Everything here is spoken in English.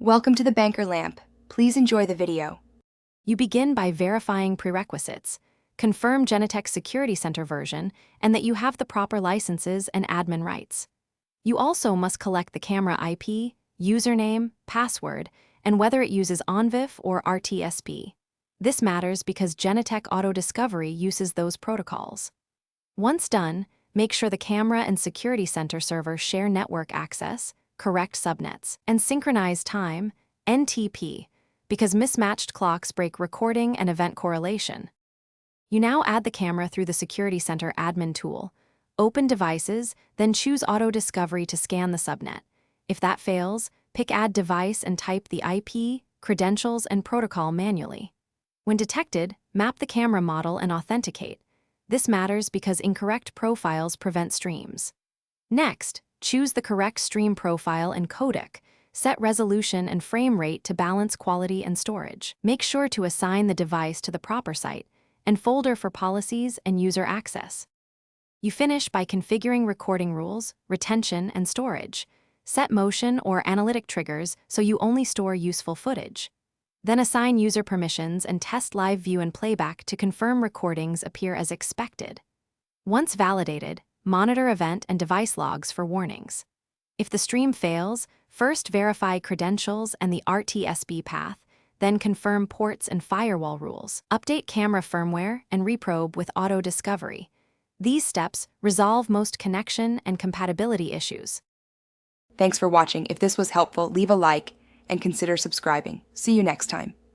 Welcome to the Banker Lamp. Please enjoy the video. You begin by verifying prerequisites. Confirm Genetec Security Center version and that you have the proper licenses and admin rights. You also must collect the camera IP, username, password, and whether it uses ONVIF or RTSP. This matters because Genetec Auto Discovery uses those protocols. Once done, make sure the camera and security center server share network access, correct subnets, and synchronize time, NTP, because mismatched clocks break recording and event correlation. You now add the camera through the Security Center admin tool. Open devices, then choose Auto Discovery to scan the subnet. If that fails, pick Add Device and type the IP, credentials, and protocol manually. When detected, map the camera model and authenticate. This matters because incorrect profiles prevent streams. Next, choose the correct stream profile and codec. Set resolution and frame rate to balance quality and storage. Make sure to assign the device to the proper site and folder for policies and user access. You finish by configuring recording rules, retention, and storage. Set motion or analytic triggers so you only store useful footage. Then assign user permissions and test live view and playback to confirm recordings appear as expected. Once validated, monitor event and device logs for warnings. If the stream fails, first verify credentials and the RTSP path, then confirm ports and firewall rules. Update camera firmware and reprobe with Auto Discovery. These steps resolve most connection and compatibility issues. Thanks for watching. If this was helpful, leave a like and consider subscribing. See you next time.